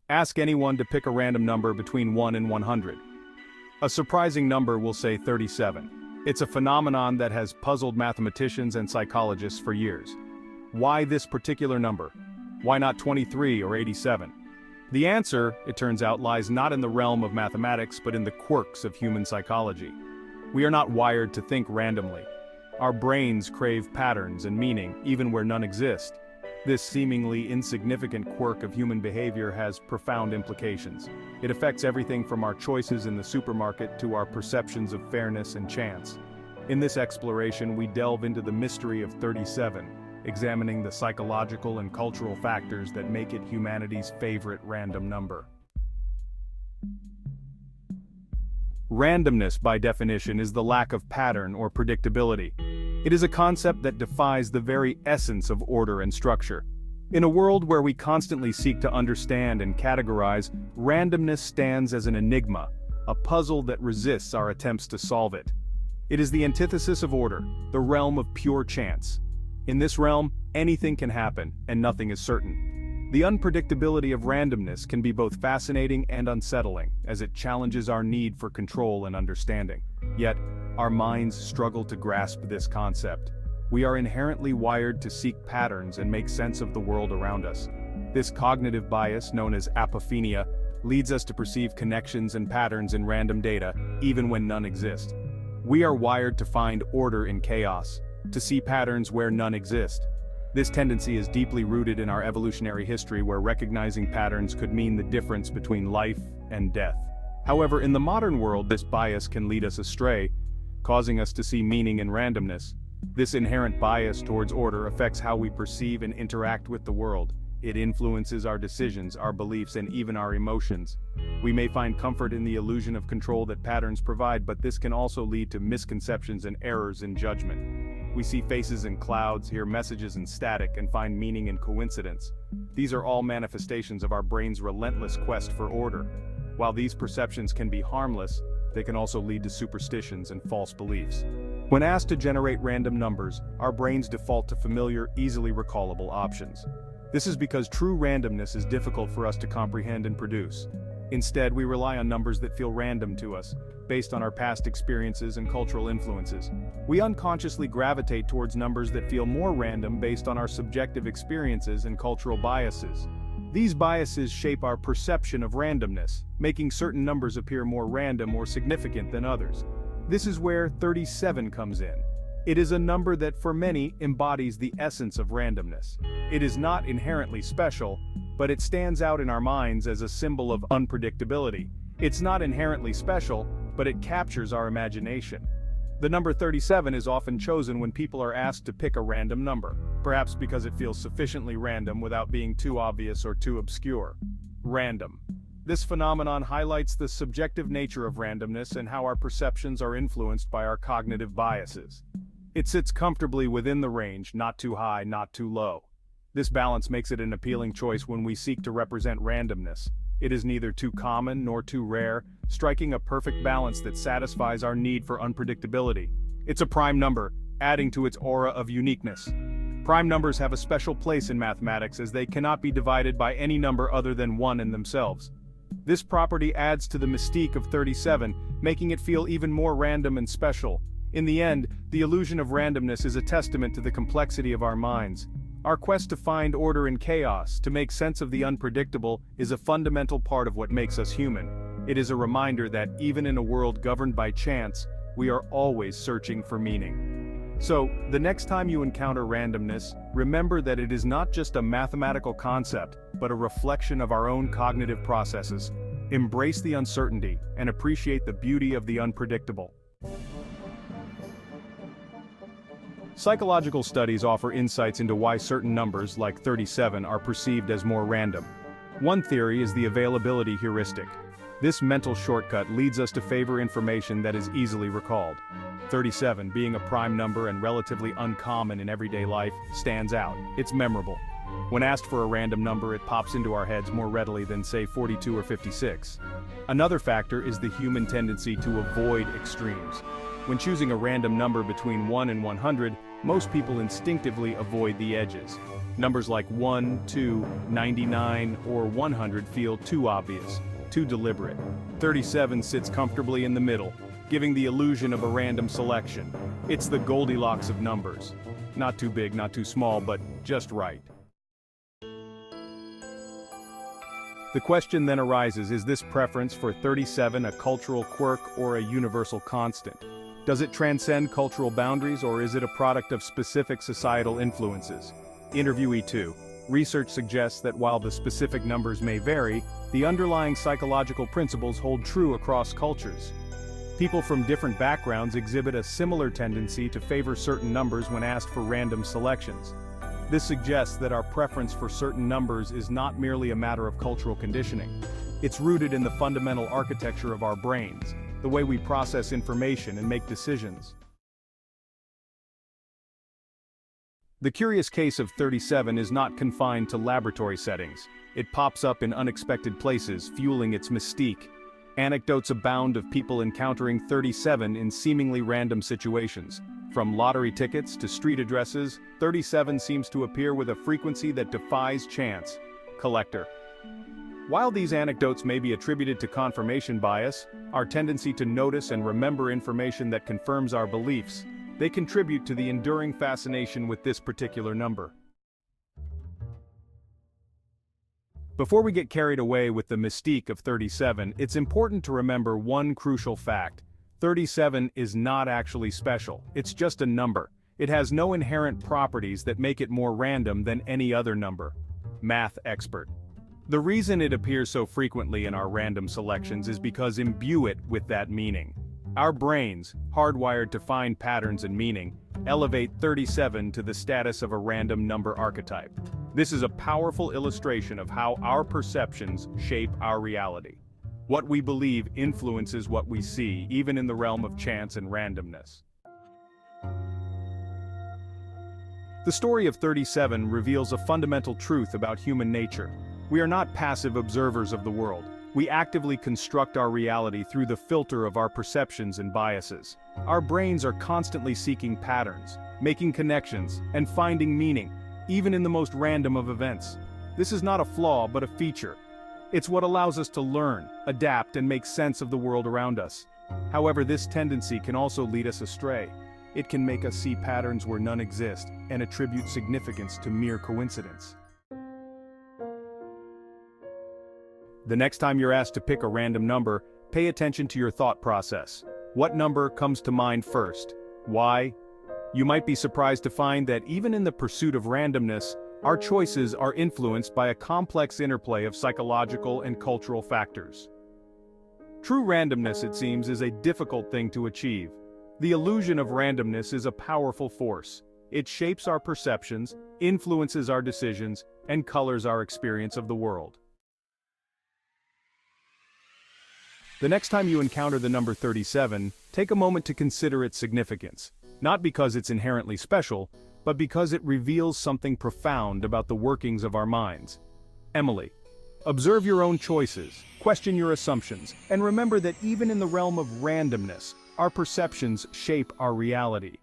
Ask anyone to pick a random number between 1 and 100. A surprising number will say 37. It's a phenomenon that has puzzled mathematicians and psychologists for years. Why this particular number? Why not 23 or 87? The answer, it turns out, lies not in the realm of mathematics but in the quirks of human psychology. We are not wired to think randomly. Our brains crave patterns and meaning, even where none exist. This seemingly insignificant quirk of human behavior has profound implications. It affects everything from our choices in the supermarket to our perceptions of fairness and chance. In this exploration, we delve into the mystery of 37, examining the psychological and cultural factors that make it humanity's favorite random number. Randomness, by definition, is the lack of pattern or predictability. It is a concept that defies the very essence of order and structure. In a world where we constantly seek to understand and categorize, randomness stands as an enigma, a puzzle that resists our attempts to solve it. It is the antithesis of order, the realm of pure chance. In this realm, anything can happen, and nothing is certain. The unpredictability of randomness can be both fascinating and unsettling, as it challenges our need for control and understanding. Yet, our minds struggle to grasp this concept. We are inherently wired to seek patterns and make sense of the world around us. This cognitive bias, known as apophenia, leads us to perceive connections and patterns in random data, even when none exist. We are wired to find order in chaos, to see patterns where none exist. This tendency is deeply rooted in our evolutionary history, where recognizing patterns could mean the difference between life and death. However, in the modern world, this bias can lead us astray, causing us to see meaning in randomness. This inherent bias towards order affects how we perceive and interact with the world. It influences our decisions, our beliefs, and even our emotions. We may find comfort in the illusion of control that patterns provide, but this can also lead to misconceptions and errors in judgment. We see faces in clouds, hear messages in static, and find meaning in coincidence. These are all manifestations of our brain's relentless quest for order. While these perceptions can be harmless, they can also lead to superstitions and false beliefs. When asked to generate random numbers, our brains default to familiar, easily recallable options. This is because true randomness is difficult for us to comprehend and produce. Instead, we rely on numbers that feel random to us, based on our past experiences and cultural influences. We unconsciously gravitate towards numbers that feel more random based on our subjective experiences and cultural biases. These biases shape our perception of randomness, making certain numbers appear more random or significant than others. This is where 37 comes in. It is a number that for many embodies the essence of randomness. It is not inherently special, but it stands out in our minds as a symbol of unpredictability. It's not inherently special, but it captures our imagination. The number 37 is often chosen when people are asked to pick a random number, perhaps because it feels sufficiently random without being too obvious or too obscure. Random. This phenomenon highlights the subjective nature of randomness and how our perceptions are influenced by our cognitive biases. It sits comfortably within the range, not too high, not too low. This balance makes it an appealing choice when we seek to represent randomness. It is neither too common nor too rare, striking a perfect balance that satisfies our need for unpredictability. It's a prime number, adding to its aura of uniqueness. Prime numbers have a special place in mathematics as they cannot be divided by any number other than 1 in themselves. This property adds to the mystique of 37, making it feel even more random and special. In the end, the illusion of randomness is a testament to the complexity of our minds. Our quest to find order in chaos, to make sense of the unpredictable, is a fundamental part of what makes us human. It is a reminder that, even in a world governed by chance, we are always searching for meaning. So, the next time you encounter randomness, remember that it is not just a mathematical concept, but a reflection of our own cognitive processes. Embrace the uncertainty, and appreciate the beauty of the unpredictable. Psychological studies offer insights into why certain numbers, like 37, are perceived as more random. One theory is the availability heuristic. This mental shortcut leads us to favor information that is easily recalled. 37, being a prime number and relatively uncommon in everyday life, stands out. It's memorable. When asked for a random number, it pops into our heads more readily than, say, 42 or 56. Another factor is the human tendency to avoid extremes. When choosing a random number between 1 and 100, most people instinctively avoid the edges. Numbers like 1, 2, 99, or 100 feel too obvious, too deliberate. 37 sits comfortably in the middle, giving the illusion of a random selection. It's the Goldilocks of numbers. Not too big, not too small, but just right. The question then arises, is this preference for 37 a cultural quirk or a universal constant? Does it transcend cultural boundaries, or is it a product of specific societal influences? Interviewee 2. Research suggests that while the specific numbers may vary, the underlying psychological principles hold true across cultures. People from different backgrounds exhibit a similar tendency to favor certain numbers when asked for random selections. This suggests that our preference for certain numbers is not merely a matter of cultural conditioning. It's rooted in the fundamental architecture of our brains, the way we process information and make decisions. The curious case of 37 is not confined to laboratory settings. It pops up in unexpected places, fueling its mystique. Anecdotes abound of people encountering 37 in seemingly random situations. From lottery tickets to street addresses, 37 seems to appear with a frequency that defies chance. Collector. While these anecdotes may be attributed to confirmation bias, our tendency to notice and remember information that confirms our beliefs, they contribute to the enduring fascination with this particular number. Before we get carried away with the mystique of 37, it's important to remember one crucial fact. 37 is not actually special, it's just a number. It has no inherent properties that make it more random than any other number. Math expert. The reason it appears so frequently in our random selections is because imbue it with that meaning. Our brains, hardwired to find patterns and meaning, elevate 37 to the status of a random number archetype. This is a powerful illustration of how our perceptions shape our reality. What we believe influences what we see, even in the realm of chance and randomness. The story of 37 reveals a fundamental truth about human nature. We are not passive observers of the world. We actively construct our reality through the filter of our perceptions and biases. Our brains are constantly seeking patterns, making connections, and finding meaning, even in the most random of events. This is not a flaw, but a feature. It's what allows us to learn, adapt, and make sense of the world around us. However, this tendency can also lead us astray. It can make us see patterns where none exist, and attribute significance to mere coincidence. The next time you're asked to pick a random number, pay attention to your thought process. What number comes to mind first? Why? You might be surprised to find that even in the pursuit of randomness, our choices are influenced by a complex interplay of psychological and cultural factors. True randomness, it seems, is a difficult thing to achieve. The illusion of randomness is a powerful force. It shapes our perceptions, influences our decisions, and colors our experience of the world. The next time you encounter the number 37, take a moment to consider its significance. Not because it's inherently special, but because it reveals something profound about the workings of our minds. Emily. Observe your own choices, question your assumptions, and remember that even in the realm of randomness, our perceptions shape our reality.